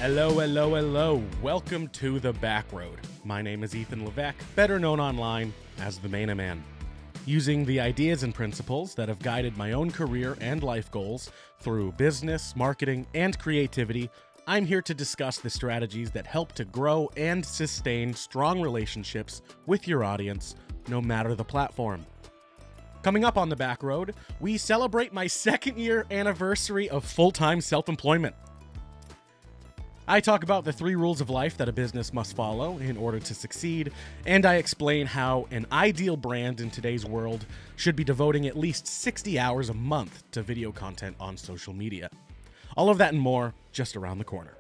Hello, hello, hello. Welcome to The Backroad. My name is Ethan Levesque, better known online as the Main Man. Using the ideas and principles that have guided my own career and life goals through business, marketing, and creativity, I'm here to discuss the strategies that help to grow and sustain strong relationships with your audience, no matter the platform. Coming up on The Backroad, we celebrate my second year anniversary of full-time self-employment. I talk about the 3 rules of life that a business must follow in order to succeed, and I explain how an ideal brand in today's world should be devoting at least 60 hours a month to video content on social media. All of that and more just around the corner.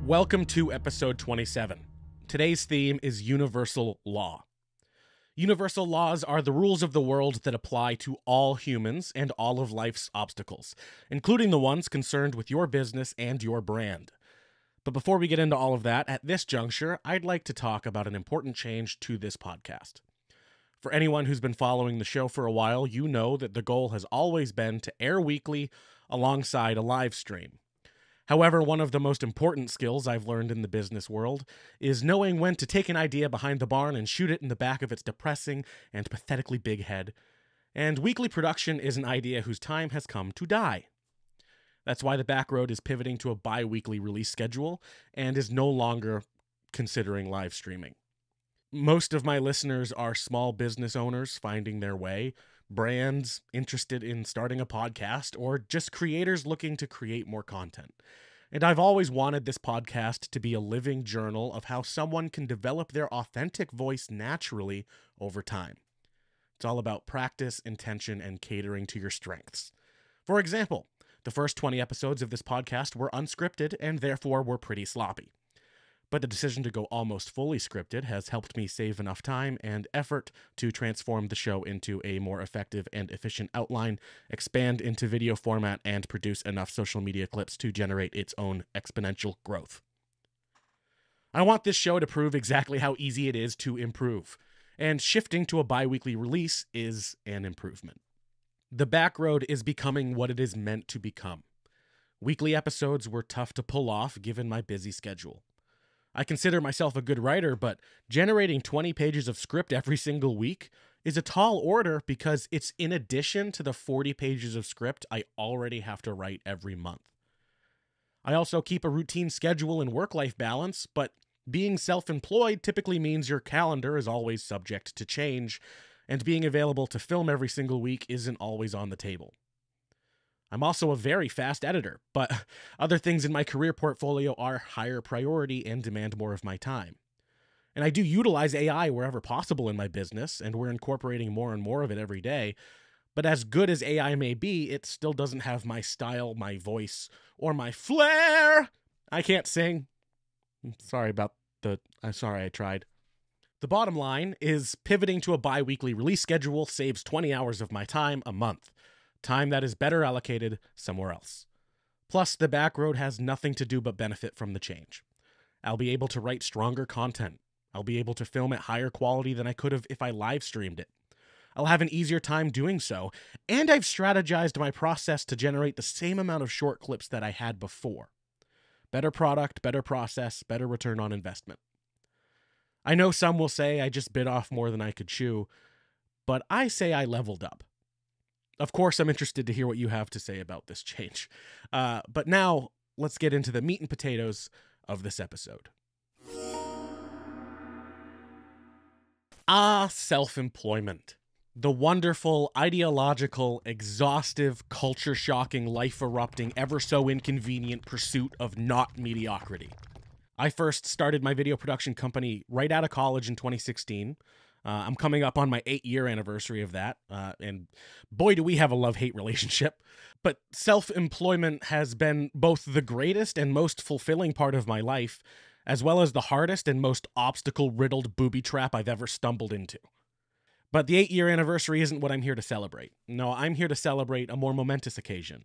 Welcome to episode 27. Today's theme is universal law. Universal laws are the rules of the world that apply to all humans and all of life's obstacles, including the ones concerned with your business and your brand. But before we get into all of that, at this juncture, I'd like to talk about an important change to this podcast. For anyone who's been following the show for a while, you know that the goal has always been to air weekly alongside a live stream. However, one of the most important skills I've learned in the business world is knowing when to take an idea behind the barn and shoot it in the back of its depressing and pathetically big head. And weekly production is an idea whose time has come to die. That's why The Backroad is pivoting to a bi-weekly release schedule and is no longer considering live streaming. Most of my listeners are small business owners finding their way, brands interested in starting a podcast, or just creators looking to create more content. And I've always wanted this podcast to be a living journal of how someone can develop their authentic voice naturally over time. It's all about practice, intention, and catering to your strengths. For example, the first 20 episodes of this podcast were unscripted and therefore were pretty sloppy. But the decision to go almost fully scripted has helped me save enough time and effort to transform the show into a more effective and efficient outline, expand into video format, and produce enough social media clips to generate its own exponential growth. I want this show to prove exactly how easy it is to improve, and shifting to a bi-weekly release is an improvement. The Backroad is becoming what it is meant to become. Weekly episodes were tough to pull off given my busy schedule. I consider myself a good writer, but generating 20 pages of script every single week is a tall order because it's in addition to the 40 pages of script I already have to write every month. I also keep a routine schedule and work-life balance, but being self-employed typically means your calendar is always subject to change, and being available to film every single week isn't always on the table. I'm also a very fast editor, but other things in my career portfolio are higher priority and demand more of my time. And I do utilize AI wherever possible in my business, and we're incorporating more and more of it every day. But as good as AI may be, it still doesn't have my style, my voice, or my flair. I can't sing. Sorry, I tried. The bottom line is pivoting to a bi-weekly release schedule saves 20 hours of my time a month. Time that is better allocated somewhere else. Plus, The Backroad has nothing to do but benefit from the change. I'll be able to write stronger content. I'll be able to film at higher quality than I could have if I live streamed it. I'll have an easier time doing so, and I've strategized my process to generate the same amount of short clips that I had before. Better product, better process, better return on investment. I know some will say I just bit off more than I could chew, but I say I leveled up. Of course, I'm interested to hear what you have to say about this change. But now, let's get into the meat and potatoes of this episode. Self-employment. The wonderful, ideological, exhaustive, culture-shocking, life-erupting, ever-so-inconvenient pursuit of not mediocrity. I first started my video production company right out of college in 2016. I'm coming up on my 8-year anniversary of that, and boy, do we have a love-hate relationship. But self-employment has been both the greatest and most fulfilling part of my life, as well as the hardest and most obstacle-riddled booby trap I've ever stumbled into. But the 8-year anniversary isn't what I'm here to celebrate. No, I'm here to celebrate a more momentous occasion.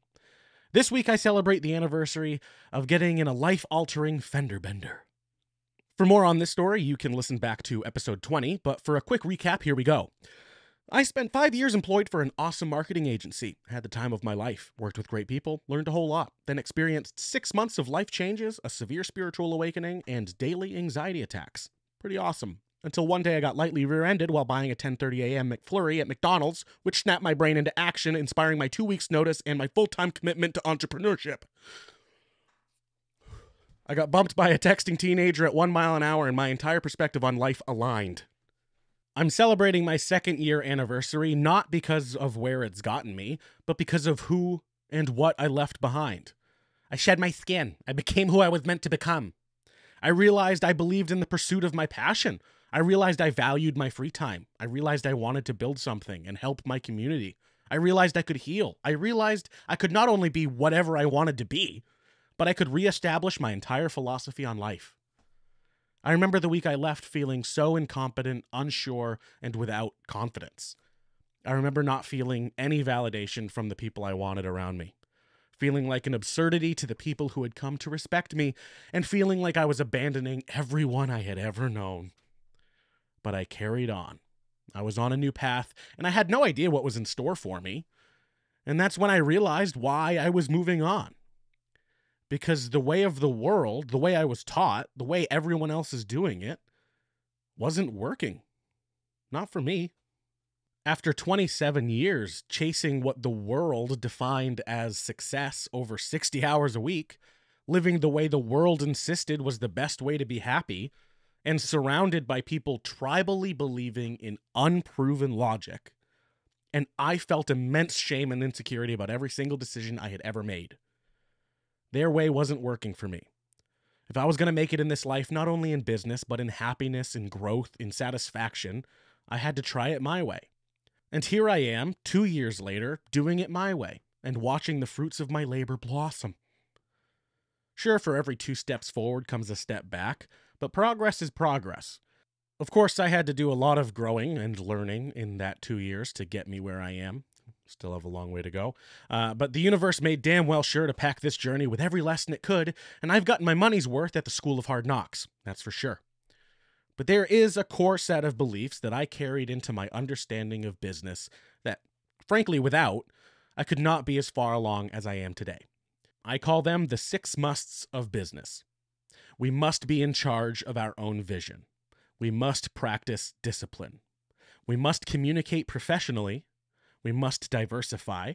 This week I celebrate the anniversary of getting in a life-altering fender bender. For more on this story, you can listen back to episode 20, but for a quick recap, here we go. I spent 5 years employed for an awesome marketing agency, had the time of my life, worked with great people, learned a whole lot, then experienced 6 months of life changes, a severe spiritual awakening, and daily anxiety attacks. Pretty awesome. Until one day I got lightly rear-ended while buying a 10:30 a.m. McFlurry at McDonald's, which snapped my brain into action, inspiring my 2 weeks' notice and my full-time commitment to entrepreneurship. I got bumped by a texting teenager at 1 mile an hour and my entire perspective on life aligned. I'm celebrating my 2nd year anniversary not because of where it's gotten me, but because of who and what I left behind. I shed my skin. I became who I was meant to become. I realized I believed in the pursuit of my passion. I realized I valued my free time. I realized I wanted to build something and help my community. I realized I could heal. I realized I could not only be whatever I wanted to be, but I could reestablish my entire philosophy on life. I remember the week I left feeling so incompetent, unsure, and without confidence. I remember not feeling any validation from the people I wanted around me, feeling like an absurdity to the people who had come to respect me, and feeling like I was abandoning everyone I had ever known. But I carried on. I was on a new path, and I had no idea what was in store for me. And that's when I realized why I was moving on. Because the way of the world, the way I was taught, the way everyone else is doing it, wasn't working. Not for me. After 27 years chasing what the world defined as success over 60 hours a week, living the way the world insisted was the best way to be happy, and surrounded by people tribally believing in unproven logic, and I felt immense shame and insecurity about every single decision I had ever made. Their way wasn't working for me. If I was going to make it in this life, not only in business, but in happiness, in growth, in satisfaction, I had to try it my way. And here I am, 2 years later, doing it my way, and watching the fruits of my labor blossom. Sure, for every 2 steps forward comes a step back, but progress is progress. Of course, I had to do a lot of growing and learning in that 2 years to get me where I am. Still have a long way to go. But the universe made damn well sure to pack this journey with every lesson it could, and I've gotten my money's worth at the School of Hard Knocks, that's for sure. But there is a core set of beliefs that I carried into my understanding of business that, frankly, without, I could not be as far along as I am today. I call them the 6 musts of business. We must be in charge of our own vision. We must practice discipline. We must communicate professionally. We must diversify.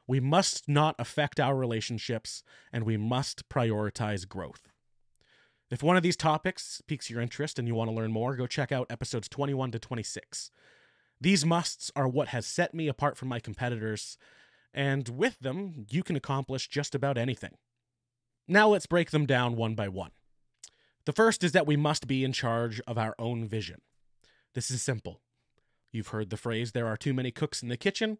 We must not affect our relationships, and we must prioritize growth. If one of these topics piques your interest and you want to learn more, go check out episodes 21 to 26. These musts are what has set me apart from my competitors, and with them, you can accomplish just about anything. Now let's break them down one by one. The first is that we must be in charge of our own vision. This is simple. You've heard the phrase, there are too many cooks in the kitchen.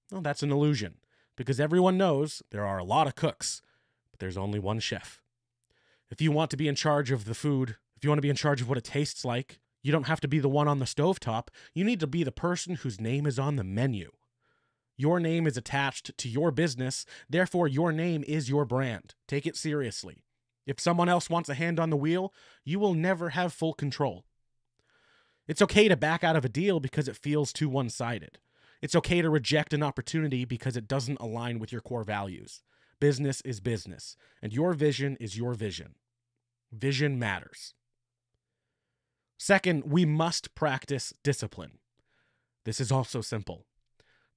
Well, that's an illusion, because everyone knows there are a lot of cooks, but there's only one chef. If you want to be in charge of the food, if you want to be in charge of what it tastes like, you don't have to be the one on the stovetop. You need to be the person whose name is on the menu. Your name is attached to your business, therefore your name is your brand. Take it seriously. If someone else wants a hand on the wheel, you will never have full control. It's okay to back out of a deal because it feels too one-sided. It's okay to reject an opportunity because it doesn't align with your core values. Business is business, and your vision is your vision. Vision matters. Second, we must practice discipline. This is also simple.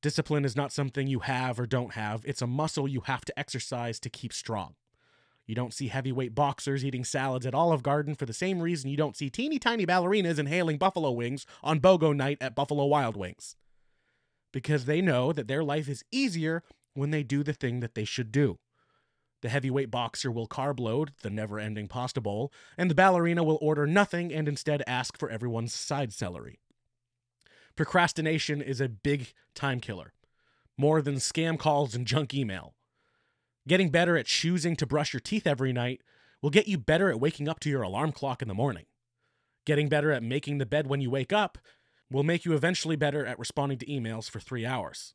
Discipline is not something you have or don't have. It's a muscle you have to exercise to keep strong. You don't see heavyweight boxers eating salads at Olive Garden for the same reason you don't see teeny tiny ballerinas inhaling buffalo wings on BOGO night at Buffalo Wild Wings. Because they know that their life is easier when they do the thing that they should do. The heavyweight boxer will carb load, the never-ending pasta bowl, and the ballerina will order nothing and instead ask for everyone's side celery. Procrastination is a big time killer, more than scam calls and junk email. Getting better at choosing to brush your teeth every night will get you better at waking up to your alarm clock in the morning. Getting better at making the bed when you wake up will make you eventually better at responding to emails for 3 hours.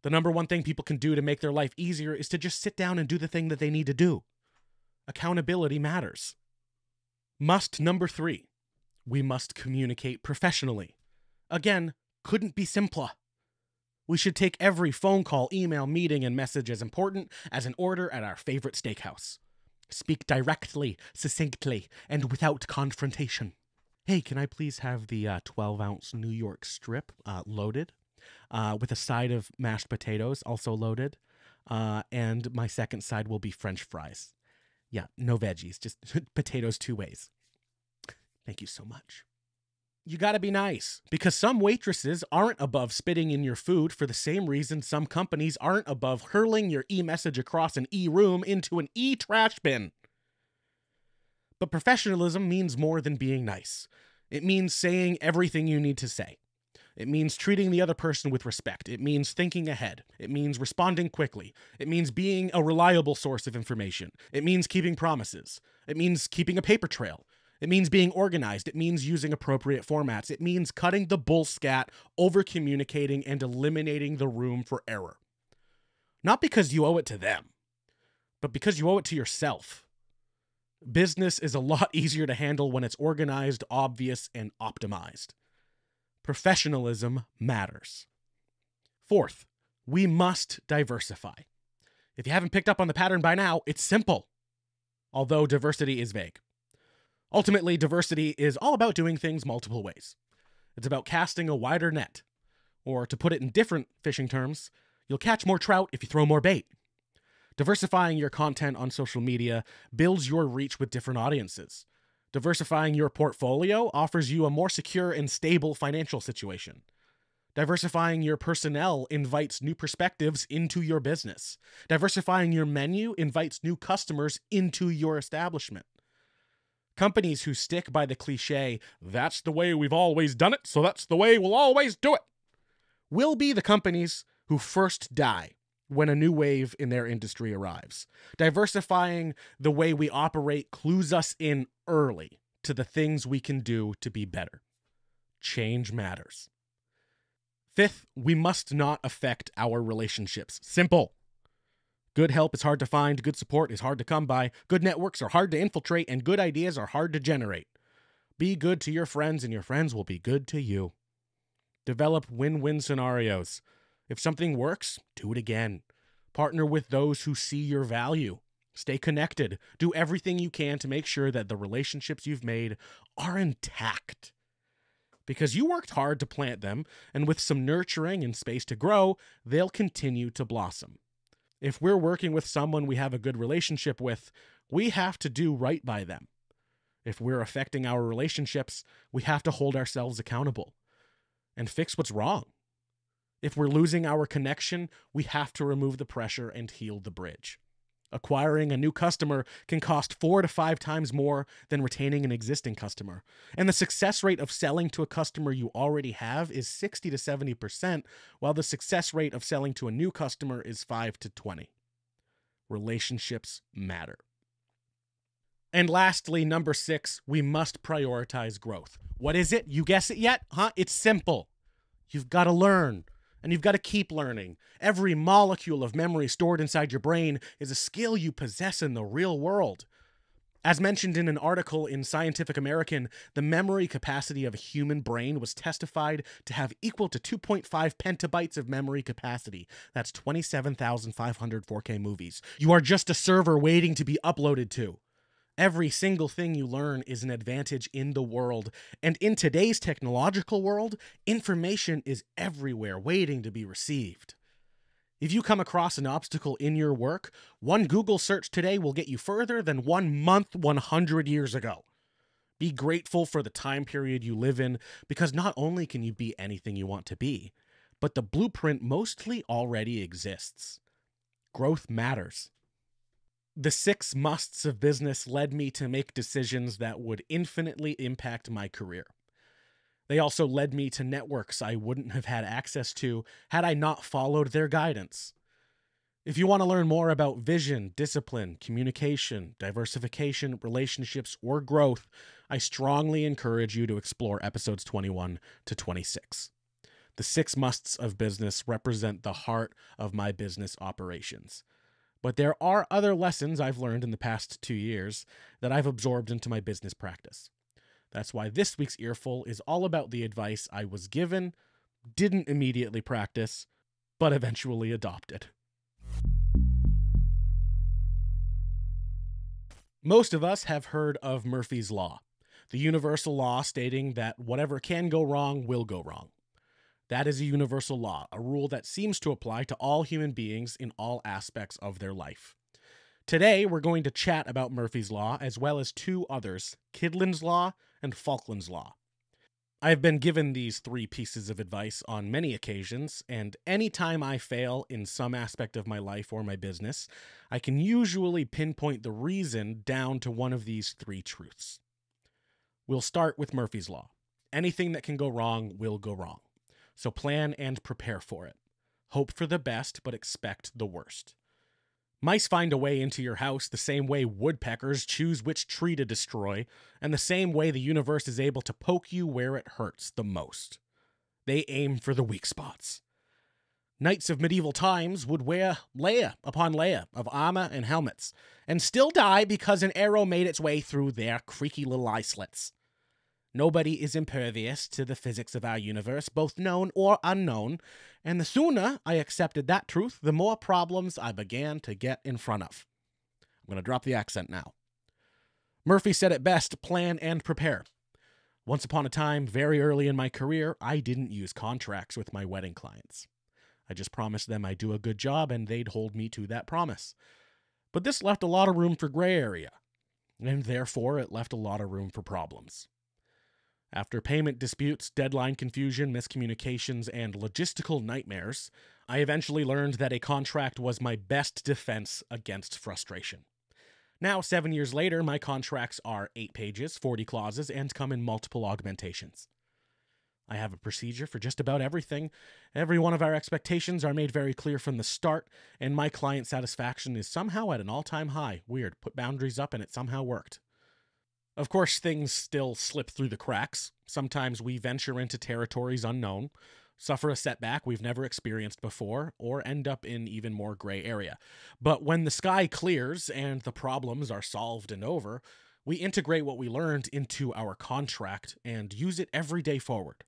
The number one thing people can do to make their life easier is to just sit down and do the thing that they need to do. Accountability matters. Must number 3. We must communicate professionally. Again, couldn't be simpler. We should take every phone call, email, meeting, and message as important as an order at our favorite steakhouse. Speak directly, succinctly, and without confrontation. Hey, can I please have the 12-ounce New York strip loaded, with a side of mashed potatoes also loaded, and my second side will be French fries. Yeah, no veggies, just potatoes 2 ways. Thank you so much. You gotta be nice, because some waitresses aren't above spitting in your food for the same reason some companies aren't above hurling your e-message across an e-room into an e-trash bin. But professionalism means more than being nice. It means saying everything you need to say. It means treating the other person with respect. It means thinking ahead. It means responding quickly. It means being a reliable source of information. It means keeping promises. It means keeping a paper trail. It means being organized. It means using appropriate formats. It means cutting the bull scat, over-communicating, and eliminating the room for error. Not because you owe it to them, but because you owe it to yourself. Business is a lot easier to handle when it's organized, obvious, and optimized. Professionalism matters. 4th, we must diversify. If you haven't picked up on the pattern by now, it's simple, although diversity is vague. Ultimately, diversity is all about doing things multiple ways. It's about casting a wider net. Or, to put it in different fishing terms, you'll catch more trout if you throw more bait. Diversifying your content on social media builds your reach with different audiences. Diversifying your portfolio offers you a more secure and stable financial situation. Diversifying your personnel invites new perspectives into your business. Diversifying your menu invites new customers into your establishment. Companies who stick by the cliche, "That's the way we've always done it, so that's the way we'll always do it," will be the companies who first die when a new wave in their industry arrives. Diversifying the way we operate clues us in early to the things we can do to be better. Change matters. 5th, we must not affect our relationships. Simple. Good help is hard to find, good support is hard to come by, good networks are hard to infiltrate, and good ideas are hard to generate. Be good to your friends, and your friends will be good to you. Develop win-win scenarios. If something works, do it again. Partner with those who see your value. Stay connected. Do everything you can to make sure that the relationships you've made are intact. Because you worked hard to plant them, and with some nurturing and space to grow, they'll continue to blossom. If we're working with someone we have a good relationship with, we have to do right by them. If we're affecting our relationships, we have to hold ourselves accountable and fix what's wrong. If we're losing our connection, we have to remove the pressure and heal the bridge. Acquiring a new customer can cost 4 to 5 times more than retaining an existing customer. And the success rate of selling to a customer you already have is 60 to 70%, while the success rate of selling to a new customer is 5 to 20. Relationships matter. And lastly, number 6, we must prioritize growth. What is it? You guess it yet? It's simple. You've got to learn. And you've got to keep learning. Every molecule of memory stored inside your brain is a skill you possess in the real world. As mentioned in an article in Scientific American, the memory capacity of a human brain was testified to have equal to 2.5 petabytes of memory capacity. That's 27,500 4K movies. You are just a server waiting to be uploaded to. Every single thing you learn is an advantage in the world. And in today's technological world, information is everywhere waiting to be received. If you come across an obstacle in your work, one Google search today will get you further than 1 month 100 years ago. Be grateful for the time period you live in, because not only can you be anything you want to be, but the blueprint mostly already exists. Growth matters. The 6 musts of business led me to make decisions that would infinitely impact my career. They also led me to networks I wouldn't have had access to had I not followed their guidance. If you want to learn more about vision, discipline, communication, diversification, relationships, or growth, I strongly encourage you to explore episodes 21 to 26. The 6 musts of business represent the heart of my business operations. But there are other lessons I've learned in the past 2 years that I've absorbed into my business practice. That's why this week's Earful is all about the advice I was given, didn't immediately practice, but eventually adopted. Most of us have heard of Murphy's Law, the universal law stating that whatever can go wrong will go wrong. That is a universal law, a rule that seems to apply to all human beings in all aspects of their life. Today, we're going to chat about Murphy's Law as well as 2 others, Kydland's Law and Falkland's Law. I've been given these 3 pieces of advice on many occasions, and anytime I fail in some aspect of my life or my business, I can usually pinpoint the reason down to one of these 3 truths. We'll start with Murphy's Law. Anything that can go wrong will go wrong. So plan and prepare for it. Hope for the best, but expect the worst. Mice find a way into your house the same way woodpeckers choose which tree to destroy, and the same way the universe is able to poke you where it hurts the most. They aim for the weak spots. Knights of medieval times would wear layer upon layer of armor and helmets, and still die because an arrow made its way through their creaky little eye slits. Nobody is impervious to the physics of our universe, both known or unknown, and the sooner I accepted that truth, the more problems I began to get in front of. I'm going to drop the accent now. Murphy said it best, plan and prepare. Once upon a time, very early in my career, I didn't use contracts with my wedding clients. I just promised them I'd do a good job and they'd hold me to that promise. But this left a lot of room for gray area, and therefore it left a lot of room for problems. After payment disputes, deadline confusion, miscommunications, and logistical nightmares, I eventually learned that a contract was my best defense against frustration. Now, 7 years later, my contracts are 8 pages, 40 clauses, and come in multiple augmentations. I have a procedure for just about everything. Every one of our expectations are made very clear from the start, and my client satisfaction is somehow at an all-time high. Weird. Put boundaries up and it somehow worked. Of course, things still slip through the cracks. Sometimes we venture into territories unknown, suffer a setback we've never experienced before, or end up in even more gray area. But when the sky clears and the problems are solved and over, we integrate what we learned into our contract and use it every day forward.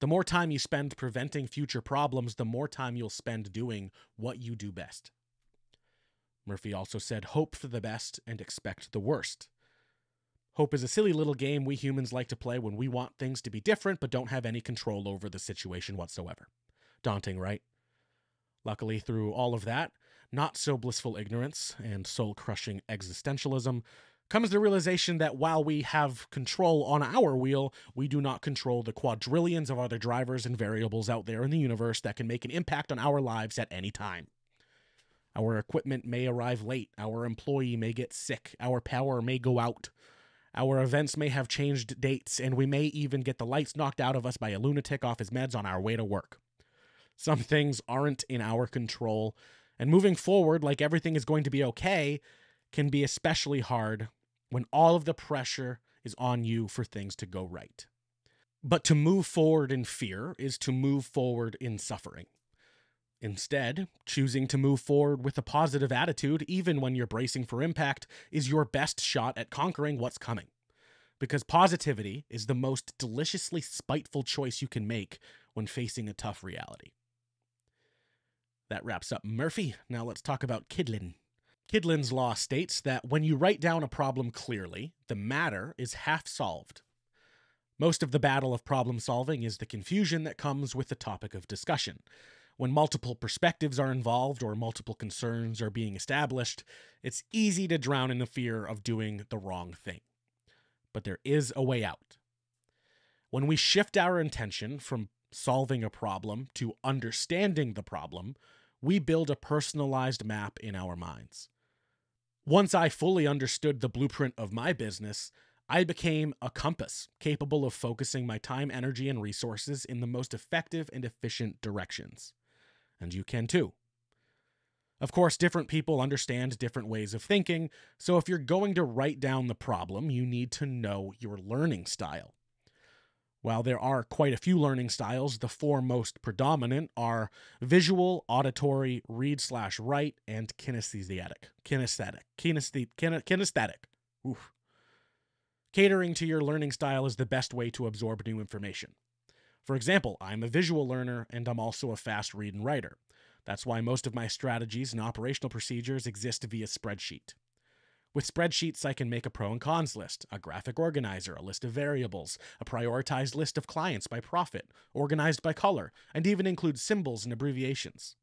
The more time you spend preventing future problems, the more time you'll spend doing what you do best. Murphy also said, hope for the best and expect the worst. Hope is a silly little game we humans like to play when we want things to be different but don't have any control over the situation whatsoever. Daunting, right? Luckily, through all of that, not so blissful ignorance and soul-crushing existentialism, comes the realization that while we have control on our wheel, we do not control the quadrillions of other drivers and variables out there in the universe that can make an impact on our lives at any time. Our equipment may arrive late, our employee may get sick, our power may go out, our events may have changed dates, and we may even get the lights knocked out of us by a lunatic off his meds on our way to work. Some things aren't in our control, and moving forward like everything is going to be okay can be especially hard when all of the pressure is on you for things to go right. But to move forward in fear is to move forward in suffering. Instead, choosing to move forward with a positive attitude, even when you're bracing for impact, is your best shot at conquering what's coming. Because positivity is the most deliciously spiteful choice you can make when facing a tough reality. That wraps up Murphy. Now let's talk about Kydland. Kydland's law states that when you write down a problem clearly, the matter is half solved. Most of the battle of problem solving is the confusion that comes with the topic of discussion. When multiple perspectives are involved or multiple concerns are being established, it's easy to drown in the fear of doing the wrong thing. But there is a way out. When we shift our intention from solving a problem to understanding the problem, we build a personalized map in our minds. Once I fully understood the blueprint of my business, I became a compass capable of focusing my time, energy, and resources in the most effective and efficient directions. And you can too. Of course, different people understand different ways of thinking, so if you're going to write down the problem, you need to know your learning style. While there are quite a few learning styles, the four most predominant are visual, auditory, read/write, and kinesthetic. Kinesthetic. Oof. Catering to your learning style is the best way to absorb new information. For example, I'm a visual learner and I'm also a fast read and writer. That's why most of my strategies and operational procedures exist via spreadsheet. With spreadsheets, I can make a pro and cons list, a graphic organizer, a list of variables, a prioritized list of clients by profit, organized by color, and even include symbols and abbreviations.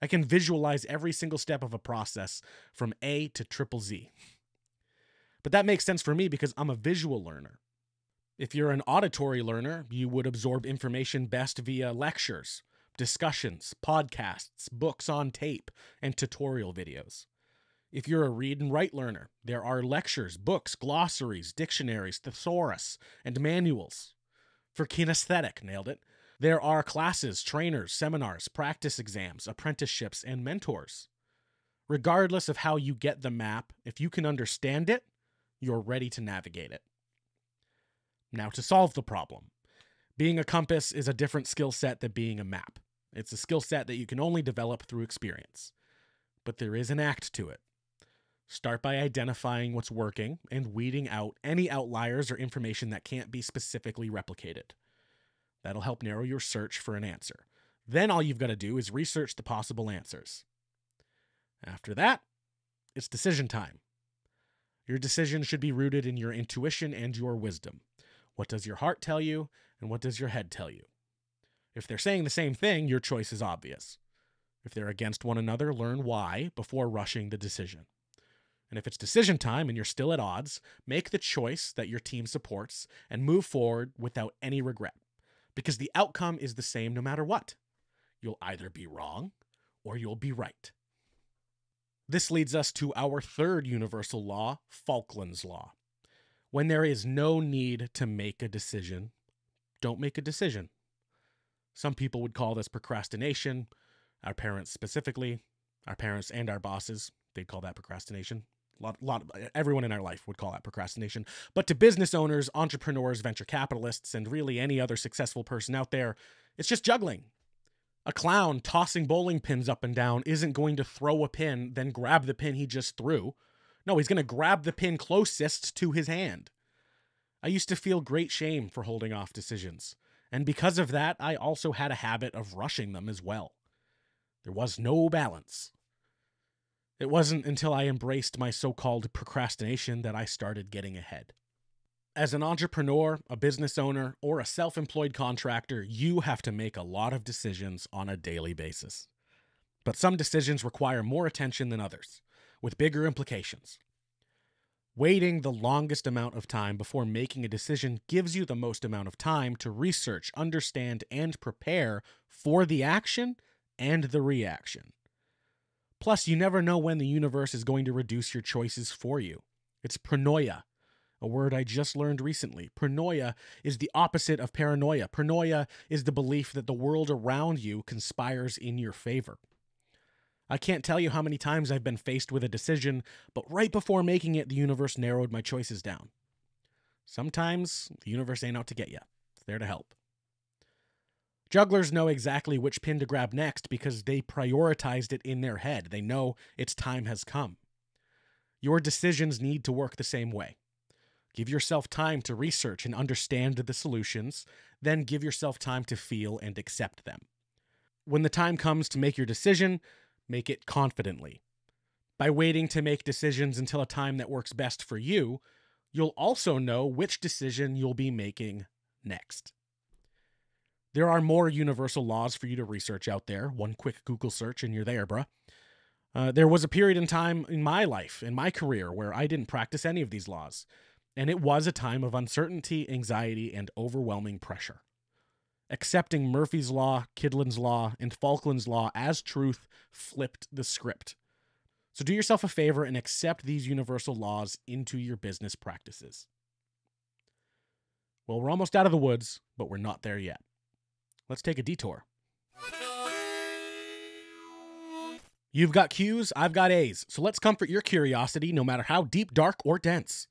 I can visualize every single step of a process from A to triple Z. But that makes sense for me because I'm a visual learner. If you're an auditory learner, you would absorb information best via lectures, discussions, podcasts, books on tape, and tutorial videos. If you're a read and write learner, there are lectures, books, glossaries, dictionaries, thesaurus, and manuals. For kinesthetic, nailed it, there are classes, trainers, seminars, practice exams, apprenticeships, and mentors. Regardless of how you get the map, if you can understand it, you're ready to navigate it. Now, to solve the problem. Being a compass is a different skill set than being a map. It's a skill set that you can only develop through experience. But there is an act to it. Start by identifying what's working and weeding out any outliers or information that can't be specifically replicated. That'll help narrow your search for an answer. Then all you've got to do is research the possible answers. After that, it's decision time. Your decision should be rooted in your intuition and your wisdom. What does your heart tell you, and what does your head tell you? If they're saying the same thing, your choice is obvious. If they're against one another, learn why before rushing the decision. And if it's decision time and you're still at odds, make the choice that your team supports and move forward without any regret. Because the outcome is the same no matter what. You'll either be wrong or you'll be right. This leads us to our third universal law, Falkland's Law. When there is no need to make a decision, don't make a decision. Some people would call this procrastination. Our parents specifically, our parents and our bosses, they'd call that procrastination. Everyone in our life would call that procrastination. But to business owners, entrepreneurs, venture capitalists, and really any other successful person out there, it's just juggling. A clown tossing bowling pins up and down isn't going to throw a pin, then grab the pin he just threw. No, he's going to grab the pin closest to his hand. I used to feel great shame for holding off decisions. And because of that, I also had a habit of rushing them as well. There was no balance. It wasn't until I embraced my so-called procrastination that I started getting ahead. As an entrepreneur, a business owner, or a self-employed contractor, you have to make a lot of decisions on a daily basis. But some decisions require more attention than others, with bigger implications. Waiting the longest amount of time before making a decision gives you the most amount of time to research, understand, and prepare for the action and the reaction. Plus, you never know when the universe is going to reduce your choices for you. It's pronoia, a word I just learned recently. Pronoia is the opposite of paranoia. Pronoia is the belief that the world around you conspires in your favor. I can't tell you how many times I've been faced with a decision, but right before making it, the universe narrowed my choices down. Sometimes the universe ain't out to get you. It's there to help. Jugglers know exactly which pin to grab next because they prioritized it in their head. They know its time has come. Your decisions need to work the same way. Give yourself time to research and understand the solutions, then give yourself time to feel and accept them. When the time comes to make your decision, make it confidently. By waiting to make decisions until a time that works best for you, you'll also know which decision you'll be making next. There are more universal laws for you to research out there. One quick Google search and you're there, bruh. There was a period in time in my life, in my career, where I didn't practice any of these laws. And it was a time of uncertainty, anxiety, and overwhelming pressure. Accepting Murphy's Law, Kydland's Law, and Falkland's Law as truth flipped the script. So do yourself a favor and accept these universal laws into your business practices. Well, we're almost out of the woods, but we're not there yet. Let's take a detour. You've got Q's, I've got A's, so let's comfort your curiosity no matter how deep, dark, or dense.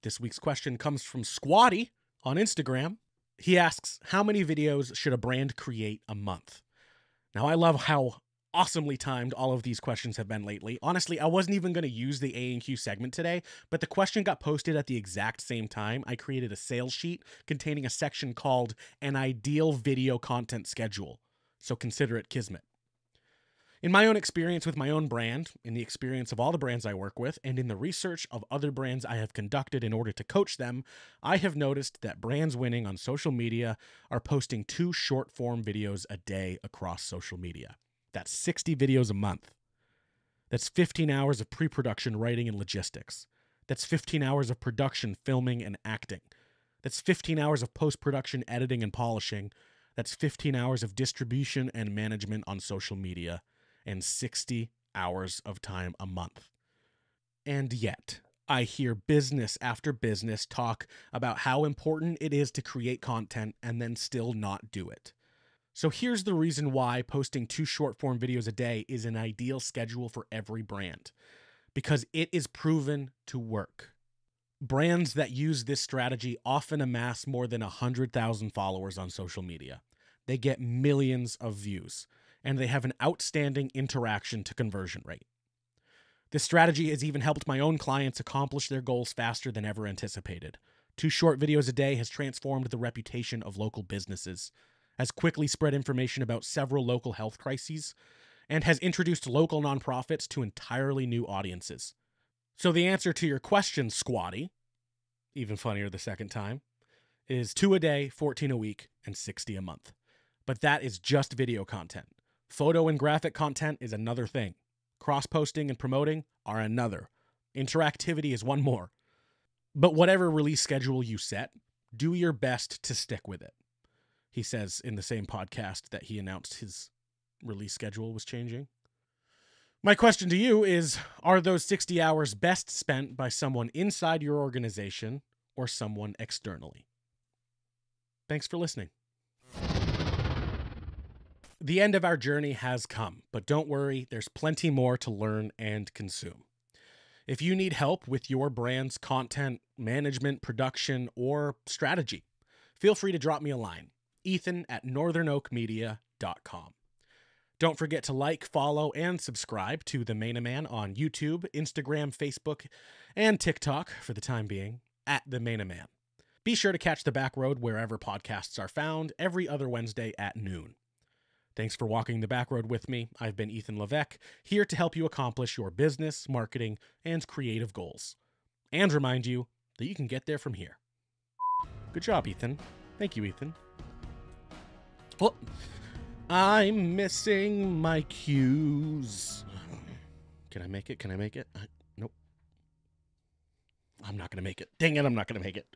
This week's question comes from Squatty on Instagram. He asks, how many videos should a brand create a month? Now, I love how awesomely timed all of these questions have been lately. Honestly, I wasn't even going to use the A&Q segment today, but the question got posted at the exact same time. I created a sales sheet containing a section called an ideal video content schedule. So consider it kismet. In my own experience with my own brand, in the experience of all the brands I work with, and in the research of other brands I have conducted in order to coach them, I have noticed that brands winning on social media are posting 2 short-form videos a day across social media. That's 60 videos a month. That's 15 hours of pre-production writing and logistics. That's 15 hours of production, filming, and acting. That's 15 hours of post-production editing and polishing. That's 15 hours of distribution and management on social media. And 60 hours of time a month. And yet, I hear business after business talk about how important it is to create content and then still not do it. So here's the reason why posting 2 short-form videos a day is an ideal schedule for every brand. Because it is proven to work. Brands that use this strategy often amass more than 100,000 followers on social media. They get millions of views, and they have an outstanding interaction to conversion rate. This strategy has even helped my own clients accomplish their goals faster than ever anticipated. 2 short videos a day has transformed the reputation of local businesses, has quickly spread information about several local health crises, and has introduced local nonprofits to entirely new audiences. So the answer to your question, Squatty, even funnier the second time, is 2 a day, 14 a week, and 60 a month. But that is just video content. Photo and graphic content is another thing. Cross-posting and promoting are another. Interactivity is one more. But whatever release schedule you set, do your best to stick with it. He says in the same podcast that he announced his release schedule was changing. My question to you is, are those 60 hours best spent by someone inside your organization or someone externally? Thanks for listening. The end of our journey has come, but don't worry, there's plenty more to learn and consume. If you need help with your brand's content, management, production, or strategy, feel free to drop me a line, ethan@northernoakmedia.com. Don't forget to like, follow, and subscribe to The Main Man on YouTube, Instagram, Facebook, and TikTok for the time being, @The Main Man. Be sure to catch The Back Road wherever podcasts are found every other Wednesday at noon. Thanks for walking the back road with me. I've been Ethan Levesque, here to help you accomplish your business, marketing, and creative goals. And remind you that you can get there from here. Good job, Ethan. Thank you, Ethan. Well, I'm missing my cues. Can I make it? Nope. I'm not going to make it. Dang it, I'm not going to make it.